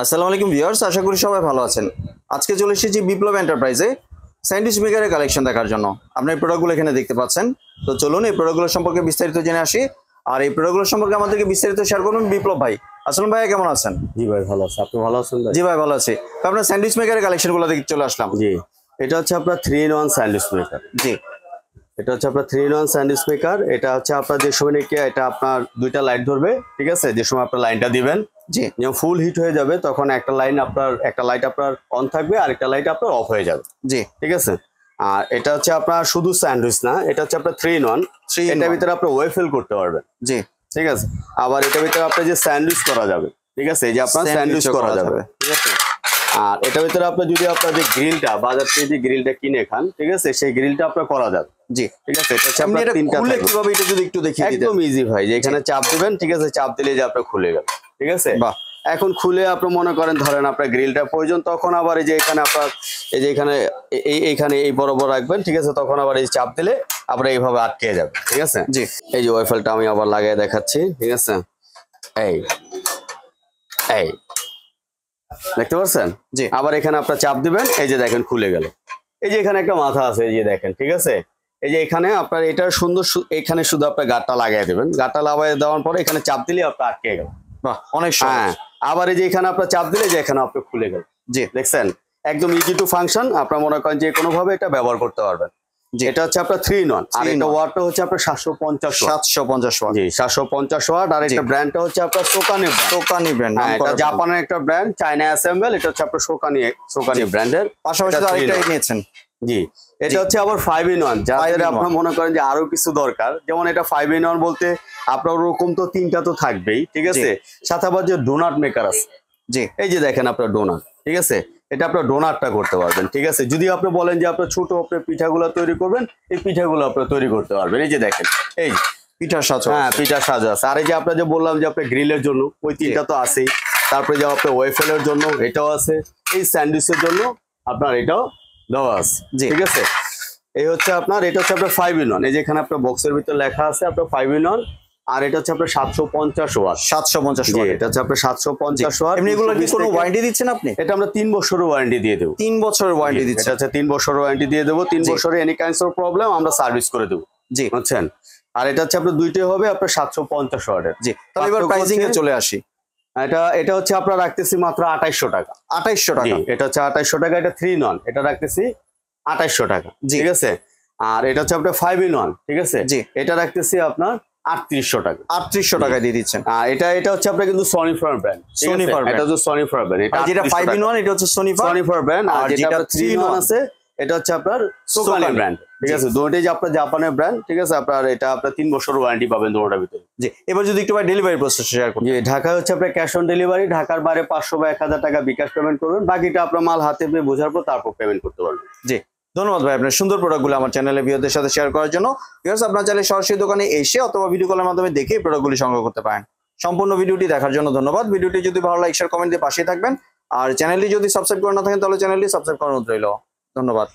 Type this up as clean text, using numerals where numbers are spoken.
আসসালামু আলাইকুম ভিউয়ার্স, আশা করি সবাই ভালো আছেন। আজকে চলে এসেছি বিপ্লব এন্টারপ্রাইজে স্যান্ডউইচ মেকারের কালেকশন দেখার জন্য। আপনার এই প্রোডাক্টগুলো এখানে দেখতে পাচ্ছেন। তো চলুন এই প্রোডাক্টগুলো সম্পর্কে বিস্তারিত জেনে আসি। আর এই প্রোডাক্টগুলো সম্পর্কে আমাদেরকে বিস্তারিত শেয়ার করুন বিপ্লব ভাই। আসসালাম ভাই, কেমন আছেন? জি ভাই ভালো আছে, আপনি ভালো আছেন ভাই? জি ভাই ভালো আছি। তো আপনার স্যান্ডউইচ মেকারের কালেকশনগুলো দেখে চলে আসলাম। জি, এটা হচ্ছে আপনার 3-in-1 স্যান্ডউইচ মেকার। জি, এটা হচ্ছে আপনার 3-in-1 স্যান্ডউইচ মেকার। এটা হচ্ছে আপনার যে সময় নাকি এটা আপনার দুইটা লাইট ধরবে, ঠিক আছে? যে সময় আপনার লাইনটা দিবেন, জি, যখন ফুল হিট হয়ে যাবে তখন একটা লাইট আপনার অন থাকবে আর একটা লাইট আপনার অফ হয়ে যাবে। জি, ঠিক আছে। আর এটা হচ্ছে আপনার শুধু স্যান্ডউইচ না, এটা হচ্ছে আপনার 3-in-1। এটার ভিতরে আপনি ওয়েফেল করতে পারবেন। জি, ঠিক আছে। আবার এটার ভিতরে আপনার যে স্যান্ডউইচ করা যাবে, ঠিক আছে, এই যে আপনার স্যান্ডউইচ করা যাবে, ঠিক আছে। আর এটার ভিতরে আপনার যদি আপনার যে গ্রিলটা বাজার থেকে যে গ্রিলটা কিনে খান, ঠিক আছে, সেই গ্রিলটা আপনার করা যাবে। জি, ঠিক আছে। এটা হচ্ছে আপনার তিনটা খুলে কিভাবে এটা যদি একটু দেখিয়ে দিতেন। একদম ইজি ভাই, যে এখানে চাপ দিবেন, ঠিক আছে, চাপ দিলে যে আপনার খুলে গেল, ঠিক আছে। বাহ, এখন খুলে আপনি মনে করেন ধরেন আপনার গ্রিলটা প্রয়োজন, তখন আবার এই যে এখানে আপনার এই যে এইখানে এই বরাবর রাখবেন, ঠিক আছে, তখন আবার এই চাপ দিলে আপনার এইভাবে আটকে যাবে, ঠিক আছে। জি, এই যে ওয়েফেলটা আমি আবার লাগিয়ে দেখাচ্ছি, ঠিক আছে। এই এই দেখতে পাচ্ছেন? জি, আবার এখানে আপনার চাপ দিবেন, এই যে দেখেন খুলে গেল। এই যে এখানে একটা মাথা আছে, এই যে দেখেন, ঠিক আছে। এই যে এখানে আপনার এটা সুন্দর, এখানে শুধু আপনার গাঁটটা লাগিয়ে দেবেন। গাঁটটা লাগিয়ে দেওয়ার পরে এখানে চাপ দিলে আপনার আটকে গেল। বাহ, অনেক সহজ। হ্যাঁ, আবার এই যে এখানে আপনার চাপ দিলে যে এখানে আপনার খুলে গেল। জি, দেখছেন? একদম ইজি টু ফাংশন। আপনার মনে করেন যে কোনো ভাবে এটা ব্যবহার করতে পারবেন। জি, এটা হচ্ছে আপনার 3-in-1 আর এটা ওয়াটটা হচ্ছে আপনার 750 ওয়াট। 750 ওয়াট। জি, 750 ওয়াট। আর এটা ব্র্যান্ডটা হচ্ছে আপনার সোকানি ব্র্যান্ড। এটা জাপানের একটা ব্র্যান্ড, চায়না অ্যাসেম্বল। এটা হচ্ছে আপনার সোকানি ব্র্যান্ডের। পাশাপাশি আরেকটাই নিয়েছেন। জি, এটা হচ্ছে আবার 5-in-1। যাদের আপনারা মনে করেন যে আরো কিছু দরকার, যেমন এটা 5-in-1 বলতে আপনার ওরকম তো তিনটা তো থাকবেই, ঠিক আছে। সাথে আবার যে ডোনাট মেকার আছে, জি, এই যে দেখেন আপনার ডোনাট, ঠিক আছে। এটা আপনার ডোনাটটা করতে পারবেন, ঠিক আছে। যদি আপনি বলেন যে আপনার ছোট আপনার পিঠাগুলো তৈরি করবেন, এই পিঠাগুলো আপনি তৈরি করতে পারবেন। এই যে দেখেন, এই পিঠার সাজা। হ্যাঁ, পিঠার সাজা আছে। আর এই যে আপনার যে বললাম যে আপনার গ্রিলের জন্য ওই তিনটা তো আছেই। তারপরে যে আপনার ওয়েফেলের জন্য এটাও আছে। এই স্যান্ডউইচের জন্য আপনার এটাও দেওয়া আছে, ঠিক আছে। এই হচ্ছে আপনার, এটা হচ্ছে আপনার 5-in-1। এই যে এখানে আপনার বক্সের ভিতরে লেখা আছে আপনার 5-in-1। আর এটা হচ্ছে আপনার 750 ওয়াট। 750 ওয়াট। এটা হচ্ছে আপনার 750 ওয়াট। এমনি এগুলো কি কোনো ওয়ারেন্টি দিচ্ছেন আপনি? এটা আমরা 3 বছরের ওয়ারেন্টি দিয়ে দেবো। 3 বছরের ওয়ারেন্টি দিচ্ছেন? এটা হচ্ছে 3 বছরের ওয়ারেন্টি দিয়ে দেবো। 3 বছরে এনি কাইন্ডস অফ প্রবলেম আমরা সার্ভিস করে দেবো। জি, বুঝছেন? আর এটা হচ্ছে আপনার দুইটাই হবে আপনার 750 ওয়াটের। জি। তাহলে এবার প্রাইসিং এ চলে আসি। এটা হচ্ছে আপনার রাখতেছি মাত্র 2800 টাকা। 2800 টাকা। এটা হচ্ছে 2800 টাকা। এটা 3-in-1, এটা রাখতেছি 2800 টাকা, ঠিক আছে। আর এটা হচ্ছে আপনার 5-in-1, ঠিক আছে। জি, এটা রাখতেছি আপনার 3800 টাকা। 3800 টাকায় দিয়ে দিচ্ছেন। আর এটা হচ্ছে আপনার কিন্তু সনিফার ব্র্যান্ড। সনিফার এটা হচ্ছে সনিফার ব্র্যান্ড। এটা যেটা 5-in-1 এটা হচ্ছে সনিফার ব্র্যান্ড। আর যেটা 3-in-1 আছে এটা হচ্ছে আপনার সোকানি ব্র্যান্ড, ঠিক আছে। দুটোই যে আপনার জাপানের ব্র্যান্ড, ঠিক আছে। আপনার এটা আপনার 3 বছর ওয়ারেন্টি পাবেন দুটোটার ভিতরে। জি, এবার যদি একটু ভাই ডেলিভারি প্রসেস শেয়ার করুন। জি, ঢাকা হচ্ছে আপনার ক্যাশ অন ডেলিভারি। ঢাকার বাইরে 500 বা 1000 টাকা বিকাশ পেমেন্ট করবেন। বাকিটা আপনার মাল হাতে পেয়ে বোঝার পর তারপর পেমেন্ট করতে পারবেন। জি, ধন্যবাদ ভাই আপনার সুন্দর প্রোডাক্টগুলো আমার চ্যানেলে ভিউয়ারদের সাথে শেয়ার করার জন্য। ভিউয়ার্স, আপনারা চাইলে সরাসরি দোকানে এসে অথবা ভিডিও কলের মাধ্যমে দেখে এই প্রোডাক্টগুলি সংগ্রহ করতে পারেন। সম্পূর্ণ ভিডিওটি দেখার জন্য ধন্যবাদ। ভিডিওটি যদি ভালো লাগে শেয়ার কমেন্ট দিয়ে পাশে থাকবেন। আর চ্যানেলটি যদি সাবস্ক্রাইব করে না থাকেন তাহলে চ্যানেলটি সাবস্ক্রাইব করার অনুরোধ রইল। ধন্যবাদ।